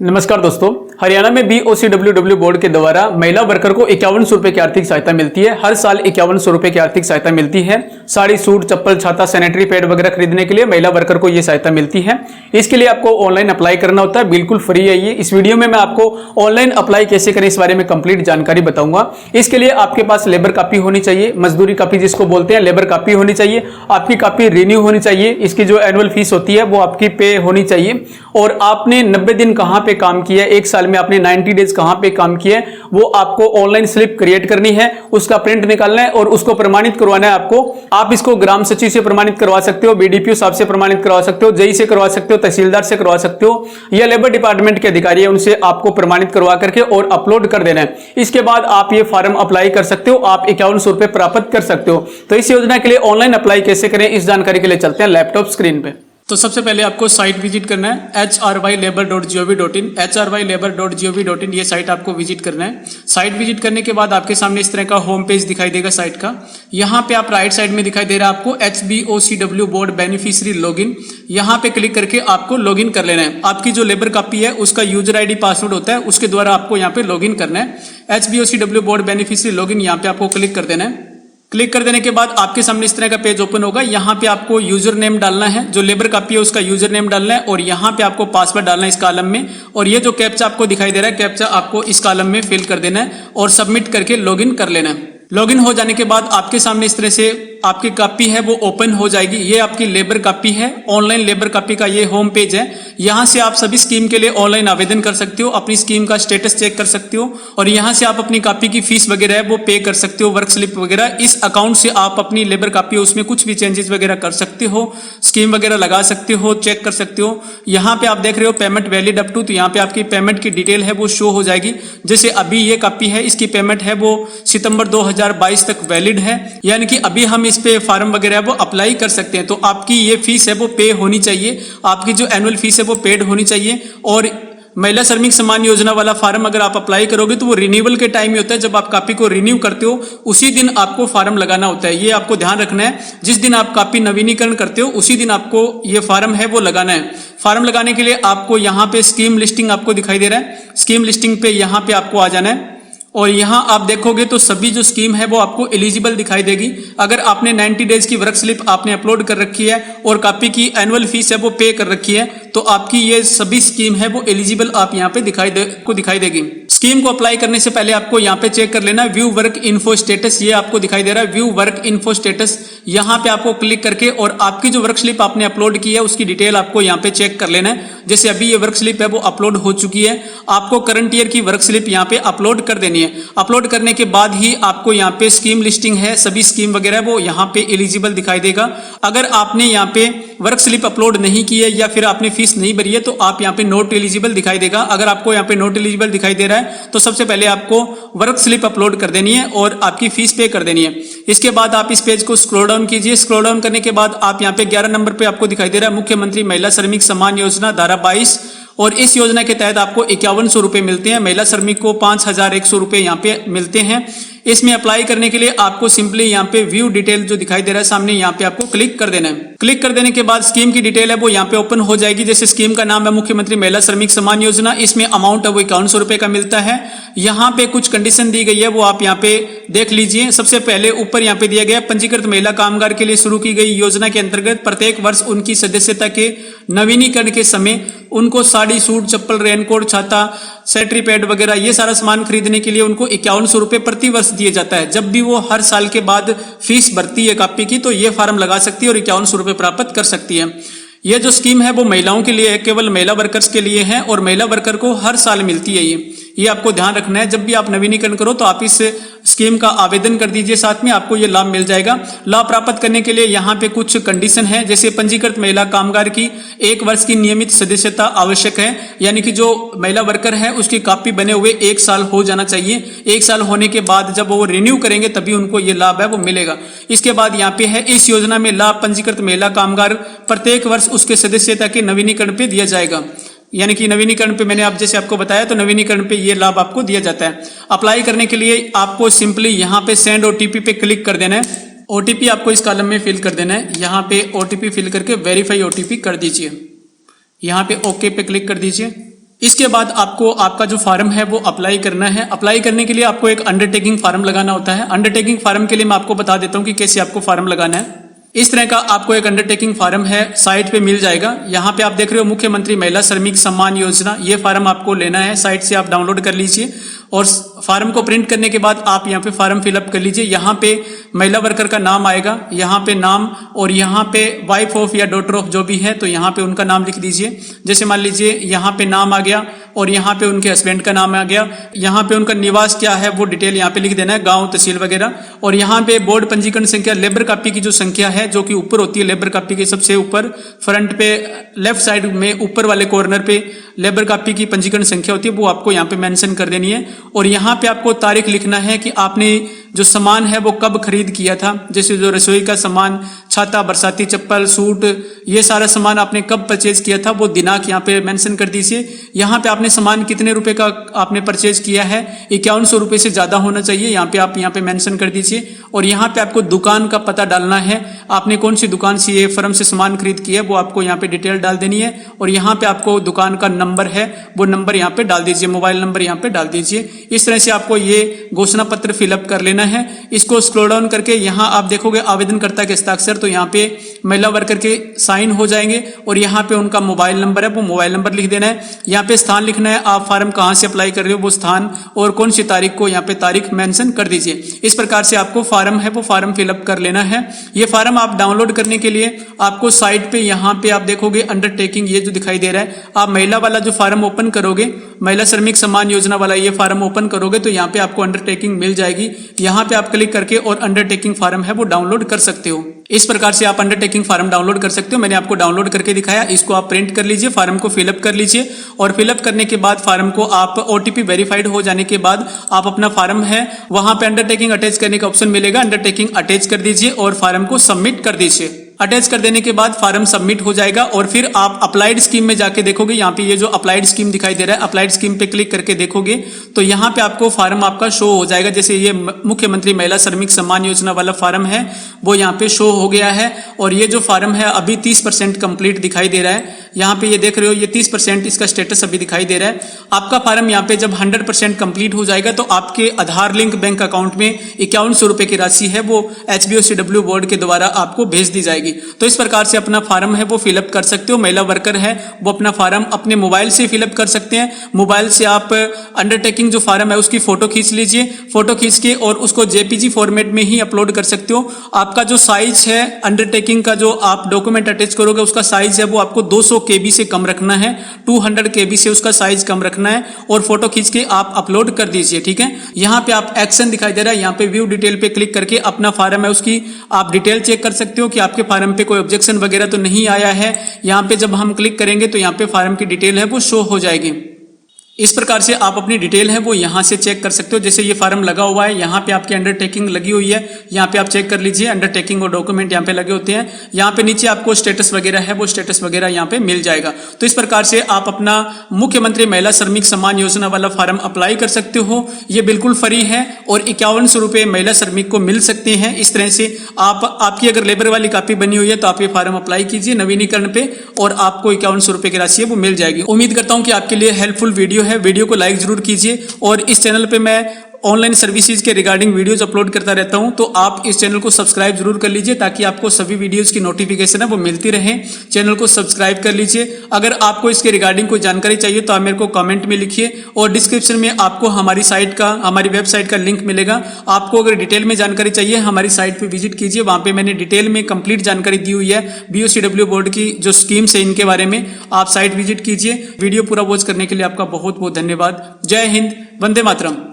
नमस्कार दोस्तों, हरियाणा में BOCWW बोर्ड के द्वारा महिला वर्कर को 5100 रुपए की आर्थिक सहायता मिलती है। हर साल 5100 रुपए की आर्थिक सहायता मिलती है। साड़ी, सूट, चप्पल, छाता, सैनिटरी पैड वगैरह खरीदने के लिए महिला वर्कर को ये सहायता मिलती है। इसके लिए आपको ऑनलाइन अप्लाई करना होता है, बिल्कुल फ्री है ये। इस वीडियो में मैं आपको ऑनलाइन अप्लाई कैसे करें इस बारे में कंप्लीट जानकारी बताऊंगा। इसके लिए आपके पास लेबर कॉपी होनी चाहिए, मजदूरी कॉपी जिसको बोलते हैं, लेबर कॉपी होनी चाहिए। आपकी कॉपी रिन्यू होनी चाहिए। इसकी जो एनुअल फीस होती है वो आपकी पे होनी चाहिए। और आपने 90 दिन कहां पे काम किया है, एक साल में आपने 90 डेज कहां पे काम किया है, वो आपको ऑनलाइन स्लिप क्रिएट करनी है, उसका प्रिंट निकालना है और उसको प्रमाणित करवाना है आपको। आप इसको ग्राम सचिव से प्रमाणित करवा सकते हो, BDPO साहब से प्रमाणित करवा सकते हो, जेई से करवा सकते हो, तहसीलदार से करवा सकते हो, या लेबर डिपार्टमेंट के अधिकारी है उनसे आपको प्रमाणित करवा करके और अपलोड कर देना है। इसके बाद आप ये फॉर्म अप्लाई कर सकते हो, आप 5100 रुपए प्राप्त कर सकते हो। तो इस योजना के लिए ऑनलाइन अप्लाई कैसे करें इस जानकारी के लिए चलते हैं लैपटॉप स्क्रीन पे। तो सबसे पहले आपको साइट विजिट करना है hrylabor.gov.in। hrylabor.gov.in ये साइट आपको विजिट करना है। साइट विजिट करने के बाद आपके सामने इस तरह का होम पेज दिखाई देगा साइट का। यहाँ पे आप राइट साइड में दिखाई दे रहा है आपको HBOCW बोर्ड बेनिफिशियरी लॉगिन। यहाँ पे क्लिक करके आपको लॉगिन कर लेना है। आपकी जो लेबर कॉपी है उसका यूजर ID पासवर्ड होता है, उसके द्वारा आपको यहाँ पे लॉगिन करना है। HBOCW बोर्ड बेनिफिशियरी लॉगिन यहाँ पे आपको क्लिक कर देना है। क्लिक कर देने के बाद आपके सामने इस तरह का पेज ओपन होगा। यहाँ पे आपको यूजर नेम डालना है, जो लेबर कॉपी है उसका यूजर नेम डालना है और यहाँ पे आपको पासवर्ड डालना है इस कॉलम में। और ये जो कैप्चा आपको दिखाई दे रहा है, कैप्चा आपको इस कॉलम में फिल कर देना है और सबमिट करके लॉगिन कर लेना है। लॉगिन हो जाने के बाद आपके सामने इस तरह से आपकी कॉपी है वो ओपन हो जाएगी। ये आपकी लेबर कॉपी है, ऑनलाइन लेबर कॉपी का ये होम पेज है। यहाँ से आप सभी स्कीम के लिए ऑनलाइन आवेदन कर सकते हो, अपनी स्कीम का स्टेटस चेक कर सकते हो और यहाँ से आप अपनी कॉपी की फीस वगैरह है वो पे कर सकते हो, वर्क स्लिप वगैरह। इस अकाउंट से आप अपनी लेबर कॉपी उसमें कुछ भी चेंजेस वगैरह कर सकते हो, स्कीम वगैरह लगा सकते हो, चेक कर सकते हो। यहाँ पे आप देख रहे हो पेमेंट वैलिड अप टू, तो यहाँ पे आपकी पेमेंट की डिटेल है वो शो हो जाएगी। जैसे अभी ये कॉपी है, इसकी पेमेंट है वो सितंबर 2022 तक वैलिड है, यानी कि अभी हम इस पे फार्म वगैरह वो अप्लाई कर सकते हैं। तो आपकी ये फीस है वो पे होनी चाहिए, आपकी जो एनुअल फीस है वो पेड होनी चाहिए। और महिला श्रमिक सम्मान योजना वाला फार्म अगर आप अप्लाई करोगे तो वो रिन्यूअल के टाइम ही होता है। जब आप कॉपी को रिन्यू करते हो उसी दिन आपको फार्म लगाना होता है, ये आपको ध्यान रखना है। जिस दिन आप कॉपी नवीनीकरण करते हो उसी दिन आपको ये फार्म है वो लगाना है। फार्म लगाने के लिए आपको यहाँ पे स्कीम लिस्टिंग आपको दिखाई दे रहा है, स्कीम लिस्टिंग पे यहाँ पे आपको आ जाना है और यहाँ आप देखोगे तो सभी जो स्कीम है वो आपको एलिजिबल दिखाई देगी। अगर आपने 90 डेज की वर्क स्लिप आपने अपलोड कर रखी है और कॉपी की एनुअल फीस है वो पे कर रखी है तो आपकी ये सभी स्कीम है वो एलिजिबल आप यहाँ पे दिखाई देगी। स्कीम को अप्लाई करने से पहले आपको यहाँ पे चेक कर लेना व्यू वर्क इन्फो स्टेटस, ये आपको दिखाई दे रहा है व्यू वर्क इन्फो स्टेटस। यहाँ पे आपको क्लिक करके और आपकी जो वर्क स्लिप आपने अपलोड की है उसकी डिटेल आपको यहाँ पे चेक कर लेना है। जैसे अभी ये वर्क स्लिप है वो अपलोड हो चुकी है, आपको करंट ईयर की वर्क स्लिप यहाँ पे अपलोड कर देनी है। अपलोड करने के बाद ही आपको यहाँ पे स्कीम लिस्टिंग है, सभी स्कीम वगैरह वो यहाँ पे एलिजिबल दिखाई देगा। अगर आपने यहाँ पे वर्क स्लिप अपलोड नहीं की है या फिर आपने फीस नहीं भरी है तो आप यहाँ पे नोट एलिजिबल दिखाई देगा। अगर आपको यहाँ पे नोट एलिजिबल दिखाई दे रहा है तो सबसे पहले आपको वर्क स्लिप अपलोड कर देनी है और आपकी फीस पे कर देनी है। इसके बाद आप इस पेज को स्क्रॉल डाउन कीजिए। स्क्रॉल डाउन करने के बाद आप यहाँ पे 11 नंबर पे आपको दिखाई दे रहा है मुख्यमंत्री महिला श्रमिक सम्मान योजना धारा 22 और इस योजना के तहत आपको 5100 रुपए मिलते हैं। महिला श्रमिक को 5100 रुपए यहाँ पे मिलते हैं। इसमें अप्लाई करने के लिए आपको सिंपली यहाँ पे व्यू डिटेल जो दिखाई दे रहा है सामने, यहाँ पे आपको क्लिक कर देना है। क्लिक कर देने के बाद स्कीम की डिटेल है वो यहाँ पे ओपन हो जाएगी। जैसे स्कीम का नाम है मुख्यमंत्री महिला श्रमिक सम्मान योजना, इसमें अमाउंट है वो 5100 रुपए का मिलता है। यहाँ पे कुछ कंडीशन दी गई है वो आप यहाँ पे देख लीजिए। सबसे पहले ऊपर यहाँ पे दिया गया पंजीकृत महिला कामगार के लिए शुरू की गई योजना के अंतर्गत प्रत्येक वर्ष उनकी सदस्यता के नवीनीकरण के समय उनको साड़ी, सूट, चप्पल, रेनकोट, छाता, सैनिटरी पैड वगैरह ये सारा सामान खरीदने के लिए उनको 5100 रुपए प्रति वर्ष दिए जाता है। जब भी वो हर साल के बाद फीस भरती है कॉपी की तो ये फार्म लगा सकती है और 5100 रुपए प्राप्त कर सकती है। ये जो स्कीम है वो महिलाओं के लिए है, केवल महिला वर्कर्स के लिए है और महिला वर्कर को हर साल मिलती है ये आपको ध्यान रखना है। जब भी आप नवीनीकरण करो तो आप इस स्कीम का आवेदन कर दीजिए, साथ में आपको ये लाभ मिल जाएगा। लाभ प्राप्त करने के लिए यहाँ पे कुछ कंडीशन है, जैसे पंजीकृत महिला कामगार की 1 वर्ष की नियमित सदस्यता आवश्यक है, यानी कि जो महिला वर्कर है उसकी कॉपी बने हुए 1 साल हो जाना चाहिए। 1 साल होने के बाद जब वो रिन्यू करेंगे तभी उनको ये लाभ है वो मिलेगा। इसके बाद यहाँ पे है इस योजना में लाभ पंजीकृत महिला कामगार प्रत्येक वर्ष उसके सदस्यता के नवीनीकरण पे दिया जाएगा, यानी कि नवीनीकरण पे मैंने आप जैसे आपको बताया तो नवीनीकरण पे ये लाभ आपको दिया जाता है। अप्लाई करने के लिए आपको सिंपली यहाँ पे सेंड OTP पे क्लिक कर देना है। OTP आपको इस कॉलम में फिल कर देना है। यहाँ पे OTP फिल करके वेरीफाई OTP कर दीजिए। यहाँ पे ओके पे क्लिक कर दीजिए। इसके बाद आपको आपका जो फार्म है वो अप्लाई करना है। अप्लाई करने के लिए आपको एक अंडरटेकिंग फार्म लगाना होता है। अंडरटेकिंग फार्म के लिए मैं आपको बता देता हूं कि कैसे आपको फार्म लगाना है। इस तरह का आपको एक अंडरटेकिंग फार्म है, साइट पे मिल जाएगा। यहाँ पे आप देख रहे हो मुख्यमंत्री महिला श्रमिक सम्मान योजना, ये फार्म आपको लेना है, साइट से आप डाउनलोड कर लीजिए और फार्म को प्रिंट करने के बाद आप यहाँ पे फार्म फिलअप कर लीजिए। यहाँ पे महिला वर्कर का नाम आएगा, यहाँ पे नाम, और यहाँ पे वाइफ ऑफ या डॉटर ऑफ जो भी है तो यहाँ पे उनका नाम लिख दीजिए। जैसे मान लीजिए यहाँ पे नाम आ गया और यहाँ पे उनके हस्बैंड का नाम आ गया। यहाँ पे उनका निवास क्या है वो डिटेल यहाँ पे लिख देना है, गांव, तहसील वगैरह। और यहाँ पे बोर्ड पंजीकरण संख्या, लेबर कॉपी की जो संख्या है जो कि ऊपर होती है, लेबर कॉपी के सबसे ऊपर फ्रंट पे लेफ्ट साइड में ऊपर वाले कॉर्नर पे लेबर कॉपी की पंजीकरण संख्या होती है, वो आपको यहाँ पे मेंशन कर देनी है। और यहाँ पे आपको तारीख लिखना है कि आपने जो सामान है वो कब खरीद किया था। जैसे जो रसोई का सामान, छाता, बरसाती चप्पल, सूट, ये सारा सामान आपने कब परचेज किया था वो दिनांक यहाँ पे मेंशन कर दीजिए। यहाँ पे आपने सामान कितने रुपए का आपने परचेज किया है, 5100 रुपए से ज्यादा होना चाहिए, यहाँ पे आप यहाँ पे मेंशन कर दीजिए। और यहाँ पे आपको दुकान का पता डालना है, आपने कौन सी दुकान से ये फर्म से सामान खरीद किया है वो आपको यहाँ पे डिटेल डाल देनी है। और यहाँ पे आपको दुकान का नंबर है वो नंबर यहाँ पे डाल दीजिए, मोबाइल नंबर यहाँ पे डाल दीजिए। इस तरह से आपको ये घोषणा पत्र फिलअप कर लेना है। इसको स्क्रॉल डाउन करके यहाँ आप देखोगे आवेदनकर्ता के हस्ताक्षर, तो यहाँ पे महिला वर्कर के साइन हो जाएंगे और यहाँ पे उनका मोबाइल नंबर है वो मोबाइल नंबर लिख देना है। यहाँ पे स्थान लिखना है, आप फार्म कहाँ से अप्लाई कर रहे हो वो स्थान और कौन सी तारीख को, यहाँ पे तारीख मेंशन कर दीजिए। इस प्रकार से आपको फार्म है वो फार्म फिलअप कर लेना है। ये फार्म आप डाउनलोड करने के लिए आपको साइट पे यहाँ पे आप देखोगे अंडरटेकिंग, ये जो दिखाई दे रहा है, आप महिला वाला जो फार्म ओपन करोगे, महिला श्रमिक सम्मान योजना वाला ये फार्म ओपन करोगे तो यहाँ पे आपको अंडरटेकिंग मिल जाएगी। यहाँ पे आप क्लिक करके और अंडरटेकिंग फार्म है वो डाउनलोड कर सकते हो। इस प्रकार से आप अंडरटेकिंग फार्म डाउनलोड कर सकते हो। मैंने आपको डाउनलोड करके दिखाया, इसको आप प्रिंट कर लीजिए, फार्म को फिलअप कर लीजिए और फिलअप करने के बाद फार्म को आप ओटीपी वेरीफाइड हो जाने के बाद आप अपना फार्म है वहां पे अंडरटेकिंग अटैच करने का ऑप्शन मिलेगा, अंडरटेकिंग अटैच कर दीजिए और फार्म को सबमिट कर दीजिए। अटैच कर देने के बाद फार्म सबमिट हो जाएगा और फिर आप अप्लाइड स्कीम में जाके देखोगे, यहाँ पे ये जो अप्लाइड स्कीम दिखाई दे रहा है, अप्लाइड स्कीम पे क्लिक करके देखोगे तो यहाँ पे आपको फार्म आपका शो हो जाएगा। जैसे ये मुख्यमंत्री महिला श्रमिक सम्मान योजना वाला फार्म है वो यहाँ पे शो हो गया है और ये जो फार्म है अभी 30% कंप्लीट दिखाई दे रहा है। यहाँ पे ये देख रहे हो, ये 30% इसका स्टेटस अभी दिखाई दे रहा है। आपका फार्म यहाँ पे जब 100% कंप्लीट हो जाएगा तो आपके आधार लिंक बैंक अकाउंट में 5100 रुपए की राशि है वो HBOCW बोर्ड के द्वारा आपको भेज दी जाएगी। तो इस प्रकार से अपना फार्म है वो फिलअप कर सकते हो। महिला वर्कर है वो अपना फार्म अपने मोबाइल से फिलअप कर सकते हैं। मोबाइल से आप अंडरटेकिंग जो फार्म है उसकी फोटो खींच लीजिए, फोटो खींच के और उसको JPG फॉर्मेट में ही अपलोड कर सकते हो। आपका जो साइज है अंडरटेकिंग का, जो आप डॉक्यूमेंट अटैच करोगे उसका साइज है वो आपको 200 KB से कम रखना है, 200 KB से उसका साइज कम रखना है और फोटो खींच के आप अपलोड कर दीजिए। ठीक है, यहाँ पे आप एक्शन दिखाई दे रहा है, यहाँ पे व्यू डिटेल पे क्लिक करके अपना फार्म है उसकी आप डिटेल चेक कर सकते हो कि आपके फार्म पे कोई ऑब्जेक्शन वगैरह तो नहीं आया है। यहाँ पे जब हम क्लिक करेंगे तो यहाँ पे फार्म की डिटेल है वो शो हो जाएगी। इस प्रकार से आप अपनी डिटेल है वो यहाँ से चेक कर सकते हो। जैसे ये फार्म लगा हुआ है, यहाँ पे आपकी अंडरटेकिंग लगी हुई है, यहाँ पे आप चेक कर लीजिए, अंडरटेकिंग और डॉक्यूमेंट यहाँ पे लगे होते हैं। यहाँ पे नीचे आपको स्टेटस वगैरह है वो स्टेटस वगैरह यहाँ पे मिल जाएगा। तो इस प्रकार से आप अपना मुख्यमंत्री महिला श्रमिक सम्मान योजना वाला फार्म अप्लाई कर सकते हो। ये बिल्कुल फ्री है और 5100 रुपए महिला श्रमिक को मिल सकते हैं। इस तरह से आपकी अगर लेबर वाली कॉपी बनी हुई है तो आप ये फार्म अप्लाई कीजिए नवीनीकरण पे और आपको 5100 रुपए की राशि है वो मिल जाएगी। उम्मीद करता हूँ कि आपके लिए हेल्पफुल वीडियो है। वीडियो को लाइक जरूर कीजिए और इस चैनल पे मैं ऑनलाइन सर्विसेज के रिगार्डिंग वीडियोस अपलोड करता रहता हूं, तो आप इस चैनल को सब्सक्राइब जरूर कर लीजिए ताकि आपको सभी वीडियोस की नोटिफिकेशन है वो मिलती रहे। चैनल को सब्सक्राइब कर लीजिए। अगर आपको इसके रिगार्डिंग कोई जानकारी चाहिए तो आप मेरे को कमेंट में लिखिए और डिस्क्रिप्शन में आपको हमारी वेबसाइट का लिंक मिलेगा। आपको अगर डिटेल में जानकारी चाहिए हमारी साइट पर विजिट कीजिए, वहां पर मैंने डिटेल में कंप्लीट जानकारी दी हुई है BOCW बोर्ड की जो स्कीम्स है इनके बारे में। आप साइट विजिट कीजिए। वीडियो पूरा वॉच करने के लिए आपका बहुत बहुत धन्यवाद। जय हिंद, वंदे मातरम।